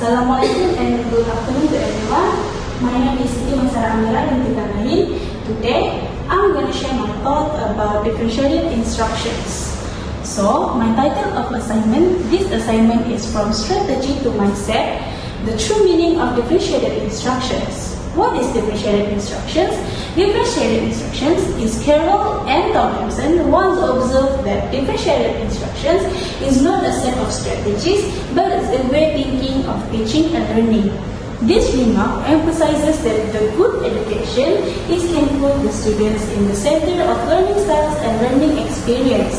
Assalamualaikum and good afternoon to everyone. My name is Siti Maisarah Amira binti Tanahin. Today, I'm going to share my thought about differentiated instructions. So, my title of assignment, this assignment is From Strategy to Mindset, the true meaning of differentiated instructions. What is differentiated instructions? Differentiated instructions is Carroll and Tomlinson once observed that differentiated instructions is not a set of strategies, but it's a way thinking of teaching and learning. This remark emphasizes that the good education is can put the students in the center of learning styles and learning experience.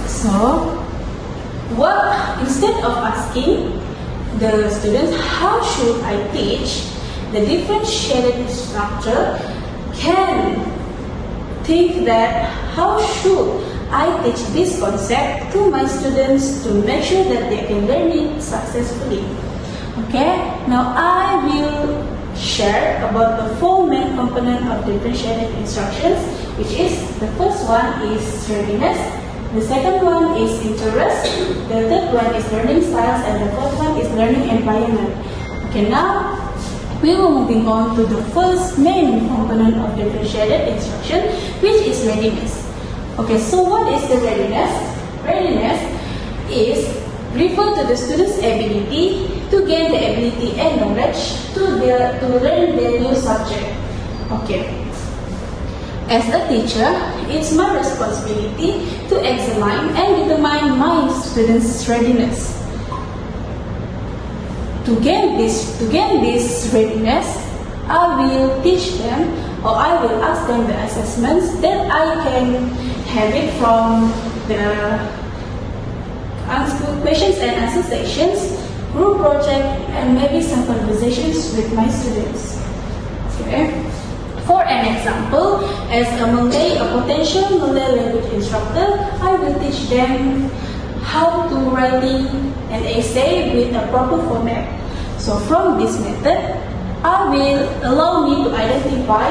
So, instead of asking the students, how should I teach, the differentiated instructor can think that how should I teach this concept to my students to make sure that they can learn it successfully. Okay, now I will share about the four main components of differentiated instructions, which is the first one is readiness, the second one is interest, the third one is learning styles, and the fourth one is learning environment. Okay, now we will moving on to the first main component of differentiated instruction, which is readiness. Okay, so what is the readiness? Readiness is refer to the student's ability to gain the ability and knowledge to learn their new subject. Okay. As a teacher, it's my responsibility to examine and determine my students' readiness. To gain this readiness, I will teach them, or I will ask them the assessments that I can have it from the questions and answer sessions, group project, and maybe some conversations with my students. Okay. For an example, as a potential Malay language instructor, I will teach them how to writing an essay with a proper format. So from this method, I will allow me to identify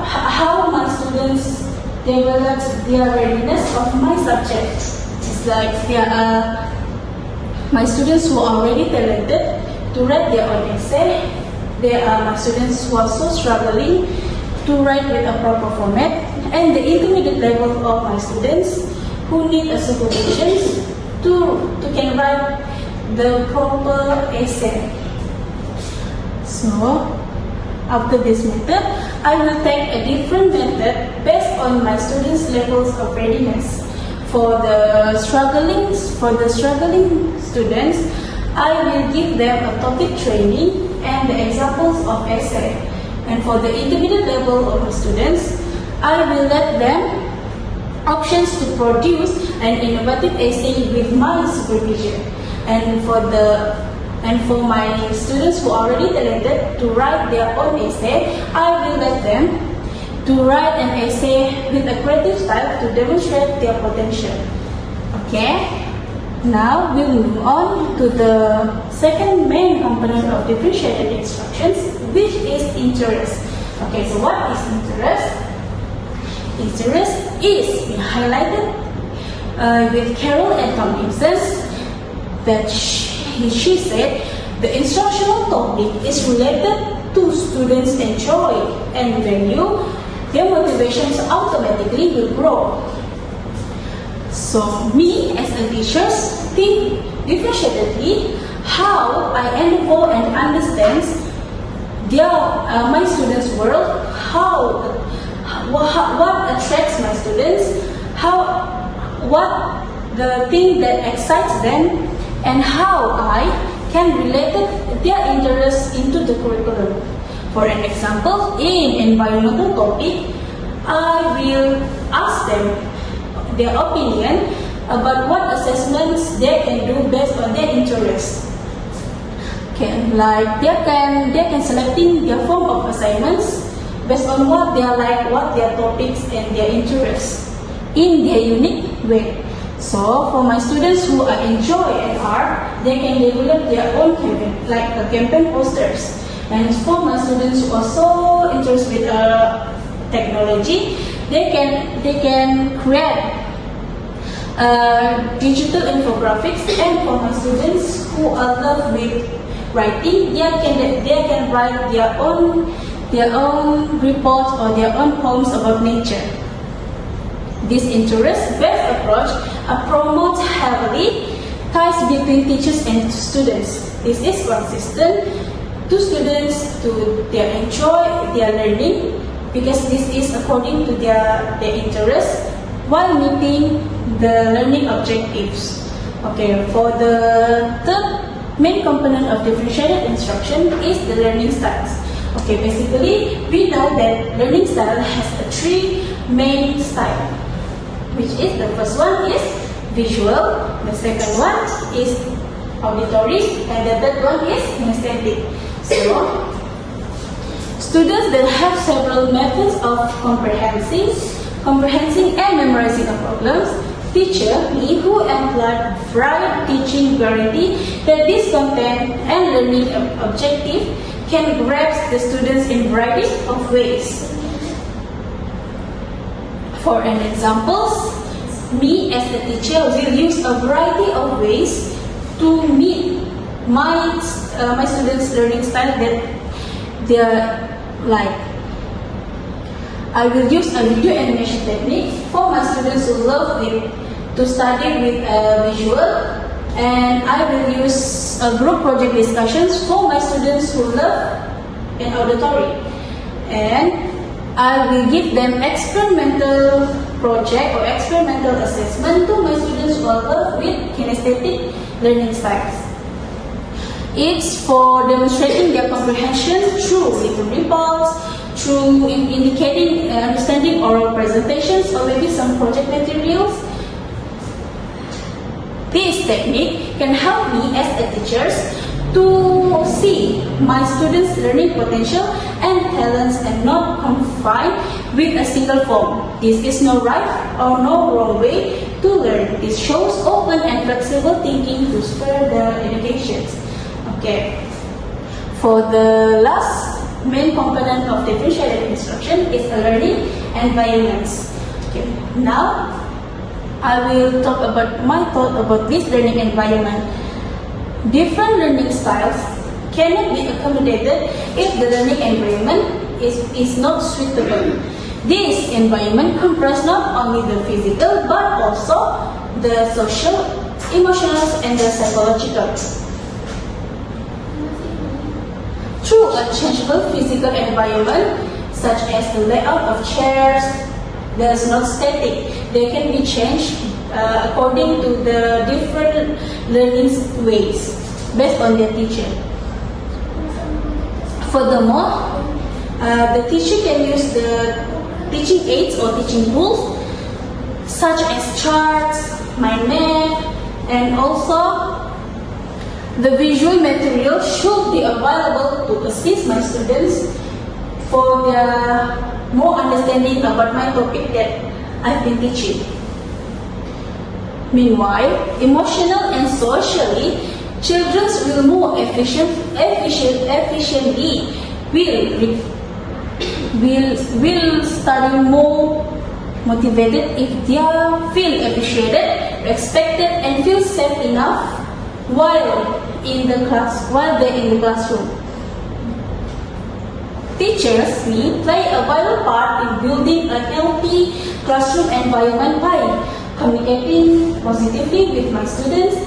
how my students develop their readiness of my subject. It's like there are my students who are already talented to write their own essay. There are my students who are so struggling to write with a proper format, and the intermediate level of my students who need a supervision to can write the proper essay. So, after this method, I will take a different method based on my students' levels of readiness. For the struggling students, I will give them a topic training and the examples of essay. And for the intermediate level of the students, I will let them options to produce an innovative essay with my supervision. And for my students who are already talented to write their own essay, I will let them to write an essay with a creative style to demonstrate their potential. Okay, now we will move on to the second main component of differentiated instructions, which is interest. Okay, so what is interest? Interest is highlighted with Carroll and Tomlinson that she said the instructional topic is related to students' enjoy and value, their motivations automatically will grow. So me as a teacher think differentiatedly how I enable and understand my students' world, what attracts my students, what the thing that excites them, and how I can relate their interests into the curriculum. For an example, in environmental topic, I will ask them their opinion about what assessments they can do based on their interests. Okay, like they can selecting their form of assignments based on what they like, what their topics and their interests in their unique way. So, for my students who enjoy and art, they can develop their own campaign, like campaign posters. And for my students who are so interested with technology, they can create digital infographics, and for my students who are love with writing, they can write their own reports or their own poems about nature. This interest-based approach promotes heavily ties between teachers and students. This is consistent to students to their enjoy their learning because this is according to their interest while meeting the learning objectives. Okay, for the third main component of differentiated instruction is the learning styles. Okay, basically we know that learning style has three main styles, which is the first one is visual, the second one is auditory, and the third one is kinesthetic. So, students that have several methods of comprehending and memorizing of problems, teacher, me, who employed varied teaching guarantee that this content and learning objective can grasp the students in variety of ways. For an example, me as a teacher will use a variety of ways to meet my students' learning style that they like. I will use a video animation technique for my students who love to study with visual, and I will use a group project discussions for my students who love an auditory, and I will give them experimental project or experimental assessment to my students who love with kinesthetic learning styles. It's for demonstrating their comprehension through written reports, through indicating understanding oral presentations, or maybe some project materials. This technique can help me as a teacher to see my students' learning potential and talents and not confined with a single form. This is no right or no wrong way to learn. This shows open and flexible thinking to spur their education. Okay. For the last main component of differentiated instruction is a learning environments. Okay. Now, I will talk about my thought about this learning environment. Different learning styles cannot be accommodated if the learning environment is not suitable. This environment comprises not only the physical but also the social, emotional, and the psychological. Through a changeable physical environment, such as the layout of chairs, that is not static. They can be changed according to the different learning ways based on their teacher. Furthermore, the teacher can use the teaching aids or teaching tools such as charts, mind map, and also the visual material should be available to assist my students for their more understanding about my topic that I've been teaching. Meanwhile, emotional and socially, children will more efficiently will study more motivated if they feel appreciated, respected, and feel safe enough while they're in the classroom. Teachers play a vital part in building a healthy classroom environment by communicating positively with my students,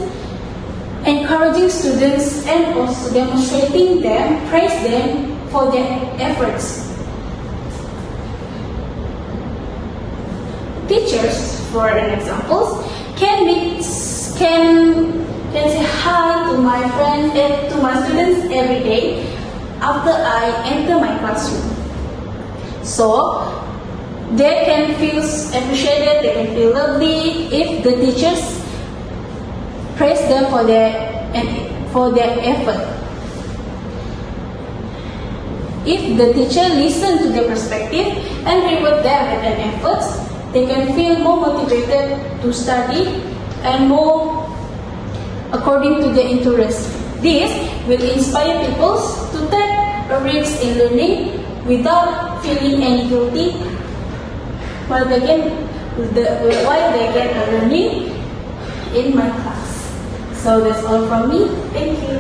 encouraging students, and also demonstrating them, praise them for their efforts. Teachers, for an example, can say hi to my friends and to my students every day after I enter my classroom. So they can feel appreciated, they can feel lovely if the teachers praise them for their effort. If the teacher listens to their perspective and reward them with an effort, they can feel more motivated to study and more according to their interest. This will inspire people to take a risk in learning without feeling any guilty while they get a learning in my class. So that's all from me. Thank you.